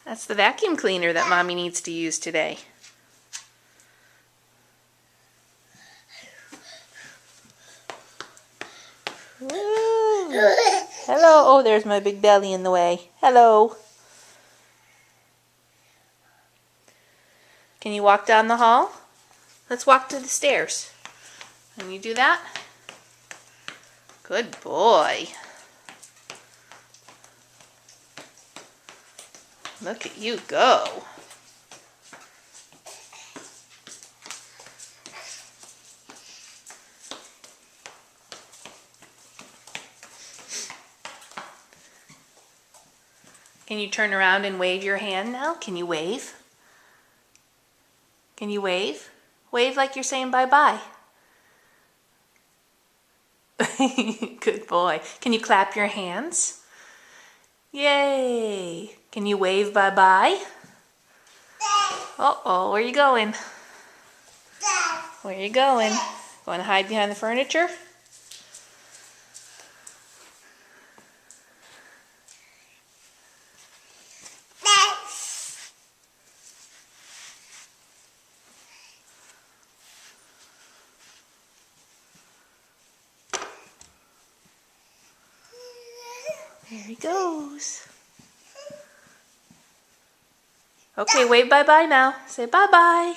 That's the vacuum cleaner that Mommy needs to use today. Woo. Hello. Oh, there's my big belly in the way. Hello. Can you walk down the hall? Let's walk to the stairs. Can you do that? Good boy. Look at you go. Can you turn around and wave your hand now? Can you wave? Can you wave? Wave like you're saying bye-bye. Good boy. Can you clap your hands? Yay! Can you wave bye-bye? Uh-oh, where are you going? Where are you going? Going to hide behind the furniture? There he goes. Okay, wave bye-bye now. Say bye-bye.